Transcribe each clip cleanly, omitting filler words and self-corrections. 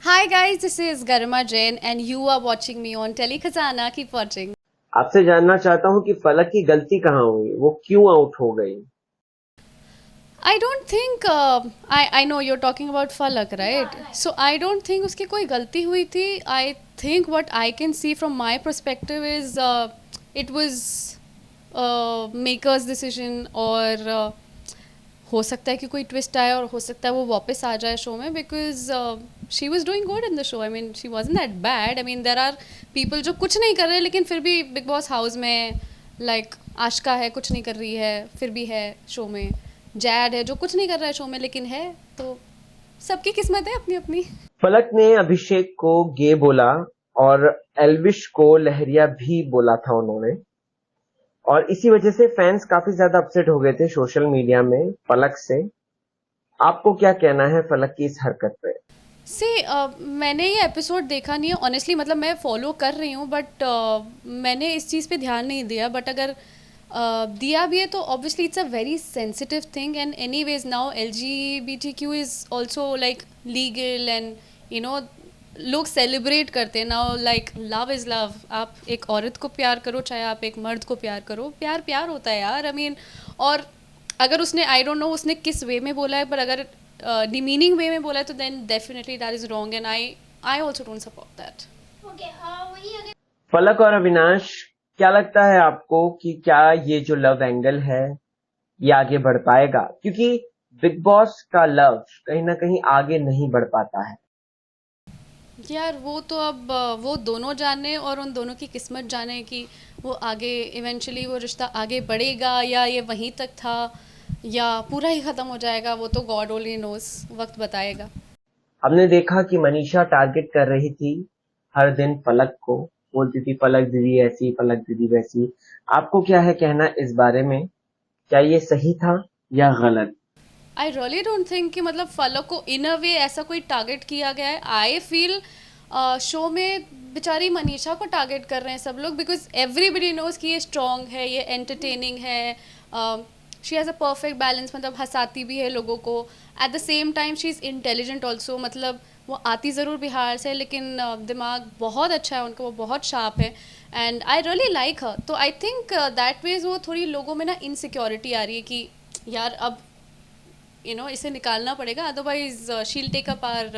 Hi guys, this is Garima Jain and you are watching me on Tele Khazana. Keep watching. आपसे जानना चाहता हूँ कि फलक की गलती कहाँ हुई, वो क्यों आउट हो गई? I don't think I know you're talking about Falak, right? So I don't think उसकी कोई गलती हुई थी. I think what I can see from my perspective is it was maker's decision और हो सकता है कि कोई ट्विस्ट आए और हो सकता है वो वापस आ जाए शो में because she was doing good in the show I mean she was that bad I mean there are people जो कुछ नहीं कर रहे लेकिन फिर भी बिग बॉस हाउस में लाइक आशिका है कुछ नहीं कर रही है फिर भी है शो में जैड है जो कुछ नहीं कर रहा है शो में लेकिन है तो सबकी किस्मत है अपनी अपनी फलक ने अभिषेक को गे बोला और एल्विश को लहरिया भी बोला था उन्होंने, और इसी वजह से फैंस काफी ज्यादा अपसेट हो गए थे सोशल मीडिया में फलक से। आपको क्या कहना है फलक की इस हरकत पे? से मैंने ये एपिसोड देखा नहीं है ऑनेस्टली मतलब मैं फॉलो कर रही हूँ बट मैंने इस चीज़ पे ध्यान नहीं दिया बट अगर दिया भी है तो obviously it's a very sensitive thing and any ways now LGBTQ is also like legal and you know लोग सेलिब्रेट करते हैं now like love is love आप एक औरत को प्यार करो चाहे आप एक मर्द को प्यार करो प्यार प्यार होता है यार आई मीन और अगर उसने आई डोंट नो उसने किस वे में बोला है पर अगर डिमीनिंग वे में बोला है तो then definitely that is wrong and I also don't support that Falaq और अविनाश, क्या लगता है आपको कि क्या ये जो लव एंगल है ये आगे बढ़ पाएगा? क्योंकि बिग बॉस का लव कहीं ना कहीं आगे नहीं बढ़ पाता है। यार वो तो अब वो दोनों जाने और उन दोनों की किस्मत जाने कि वो आगे इवेंचुअली वो रिश्ता आगे बढ़ेगा या ये वहीं तक था या पूरा ही ख़त्म हो जाएगा वो तो गॉड ओनली नोस वक्त बताएगा। हमने देखा कि मनीषा टारगेट कर रही थी हर दिन फलक को, बोलती थी फलक दीदी ऐसी, फलक दीदी वैसी। आपको क्या है कहना इस बारे में? क्या ये सही था या गलत? आई रियली डोंट थिंक कि मतलब फलक को इन अ वे ऐसा कोई टारगेट किया गया है आई फील शो में बेचारी मनीषा को टारगेट कर रहे हैं सब लोग बिकॉज एवरीबडी नोज कि ये स्ट्रॉन्ग है ये एंटरटेनिंग है she has a perfect balance मतलब हंसाती भी है लोगों को at the same time she is intelligent also मतलब वो आती ज़रूर बिहार से लेकिन दिमाग बहुत अच्छा है उनका वो बहुत शार्प है एंड आई रियली लाइक हर तो आई थिंक दैट वेज वो थोड़ी लोगों में ना इनसिक्योरिटी आ रही है कि यार अब इसे निकालना पड़ेगा otherwise she'll take up our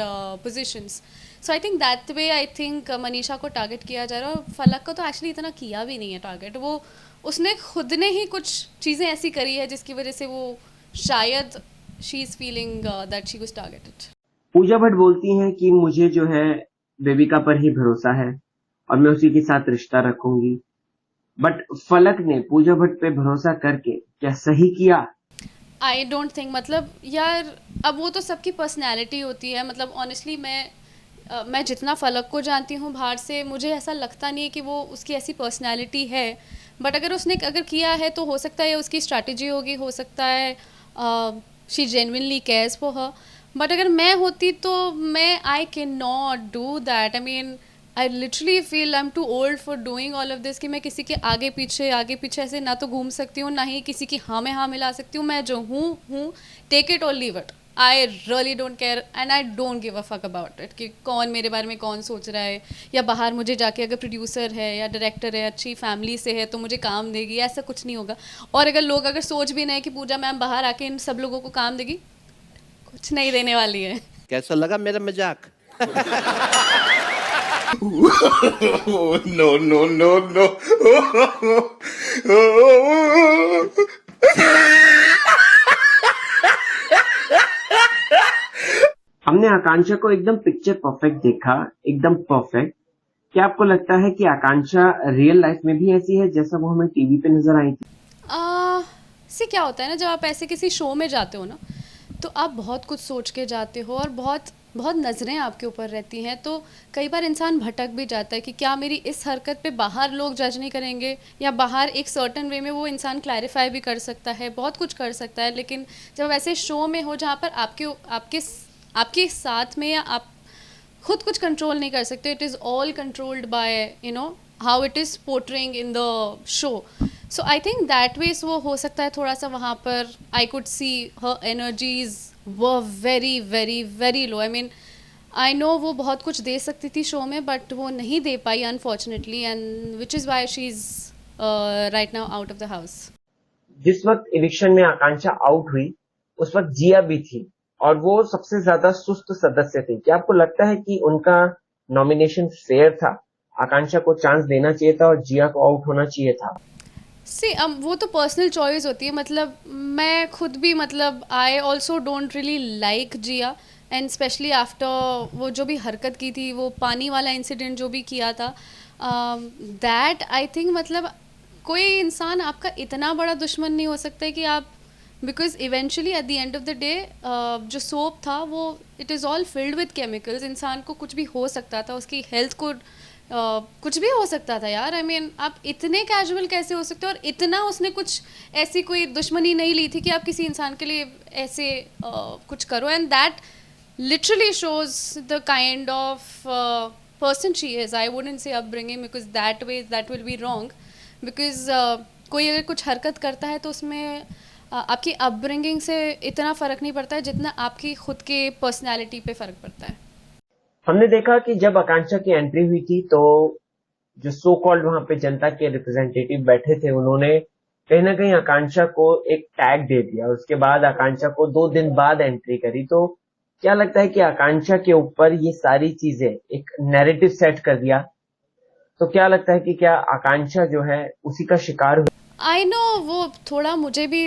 positions so I think that way I think Manisha को टारगेट किया जा रहा है और फलक को तो एक्चुअली इतना किया भी नहीं है टारगेट वो उसने खुद ने ही कुछ चीज़ें ऐसी करी है जिसकी वजह से वो शायद she is feeling that she was targeted. Pooja Bhatt बोलती हैं कि मुझे जो है बेबिका पर ही भरोसा है और मैं उसी के साथ रिश्ता रखूंगी, बट फलक ने पूजा भट्ट पे भरोसा करके क्या सही किया? आई डोंट थिंक मतलब यार अब वो तो सबकी पर्सनैलिटी होती है मतलब ऑनेस्टली मैं जितना फलक को जानती हूँ बाहर से मुझे ऐसा लगता नहीं है कि वो उसकी ऐसी पर्सनैलिटी है बट अगर उसने अगर किया है तो हो सकता है उसकी स्ट्रैटेजी होगी हो सकता है she genuinely cares for her but अगर मैं होती तो मैं I can not do that I mean I literally feel I am too old for doing all of this कि मैं किसी के आगे पीछे ऐसे ना तो घूम सकती हूँ ना ही किसी की हाँ में हाँ मिला सकती हूँ मैं जो हूँ टेक इट और leave it I really don't care and I don't give a fuck about it कि कौन मेरे बारे में कौन सोच रहा है या बाहर मुझे जाके अगर प्रोड्यूसर है या डायरेक्टर है अच्छी फैमिली से है तो मुझे काम देगी ऐसा कुछ नहीं होगा और अगर लोग अगर सोच भी नहीं कि पूजा मैम बाहर आके इन सब लोगों को काम देगी कुछ नहीं देने वाली है। कैसा लगा मेरा मजाक? No, no, no, no. हमने आकांक्षा को एकदम पिक्चर परफेक्ट देखा, एकदम परफेक्ट। क्या आपको लगता है कि आकांक्षा रियल लाइफ में भी ऐसी है जैसा वो हमें टीवी पे नजर आई थी? से क्या होता है ना जब आप ऐसे किसी शो में जाते हो ना तो आप बहुत कुछ सोच के जाते हो और बहुत बहुत नज़रें आपके ऊपर रहती हैं तो कई बार इंसान भटक भी जाता है कि क्या मेरी इस हरकत पे बाहर लोग जज नहीं करेंगे या बाहर एक सर्टन वे में वो इंसान क्लैरिफाई भी कर सकता है बहुत कुछ कर सकता है लेकिन जब ऐसे शो में हो जहाँ पर आपके साथ में या आप खुद कुछ कंट्रोल नहीं कर सकते it is all controlled by how it is portraying in the show so I think that ways वो हो सकता है थोड़ा सा वहाँ पर I could see her energies were very very very low I mean I know वो बहुत कुछ दे सकती थी शो में, बट वो नहीं दे पाई unfortunately, and which is why she is right now out of the house. जिस वक्त इविक्शन में आकांक्षा आउट हुई उस वक्त जिया भी थी और वो सबसे ज्यादा सुस्त सदस्य थी। क्या आपको लगता है कि उनका नॉमिनेशन फेयर था? आकांक्षा को चांस देना चाहिए था और जिया को आउट होना चाहिए था? सी अब वो तो पर्सनल चॉइस होती है, मतलब मैं खुद भी, मतलब I also don't really like Jiya, and specially after वो जो भी हरकत की थी, वो पानी वाला इंसिडेंट जो भी किया था, दैट आई थिंक मतलब कोई इंसान आपका इतना बड़ा दुश्मन नहीं हो सकता है कि आप, because eventually at the end of the day जो सोप था वो it is all filled with chemicals, इंसान को कुछ भी हो सकता था, उसकी हेल्थ को कुछ भी हो सकता था यार। आई मीन आप इतने कैजुअल कैसे हो सकते हो, और इतना उसने कुछ ऐसी कोई दुश्मनी नहीं ली थी कि आप किसी इंसान के लिए ऐसे कुछ करो, and that literally shows the kind of person she is. I wouldn't say upbringing because that way that will be wrong, because कोई अगर कुछ हरकत करता है तो उसमें आपकी अपब्रिंगिंग से इतना फ़र्क नहीं पड़ता है जितना आपकी खुद के पर्सनैलिटी पे फ़र्क पड़ता है। हमने देखा कि जब आकांक्षा की एंट्री हुई थी तो जो सो कॉल्ड वहां पे जनता के रिप्रेजेंटेटिव बैठे थे उन्होंने कहीं ना कहीं आकांक्षा को एक टैग दे दिया। उसके बाद आकांक्षा को 2 दिन बाद एंट्री करी। तो क्या लगता है कि आकांक्षा के ऊपर ये सारी चीजें एक नैरेटिव सेट कर दिया? तो क्या लगता है कि क्या आकांक्षा जो है उसी का शिकार हुई? आई नो वो थोड़ा मुझे भी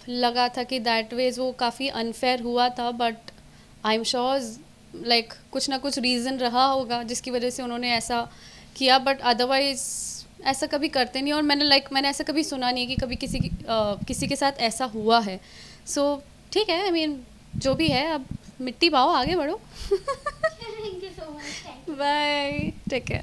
लगा था कि दैट वेज वो काफ़ी अनफेयर हुआ था, but I am sure like कुछ ना कुछ रीज़न रहा होगा जिसकी वजह से उन्होंने ऐसा किया, बट अदरवाइज ऐसा कभी करते नहीं, और मैंने ऐसा कभी सुना नहीं कि कभी किसी के साथ ऐसा हुआ है। सो ठीक है, आई मीन जो भी है, अब मिट्टी पाओ, आगे बढ़ो। Thank you so much. Thank you. Bye, take care.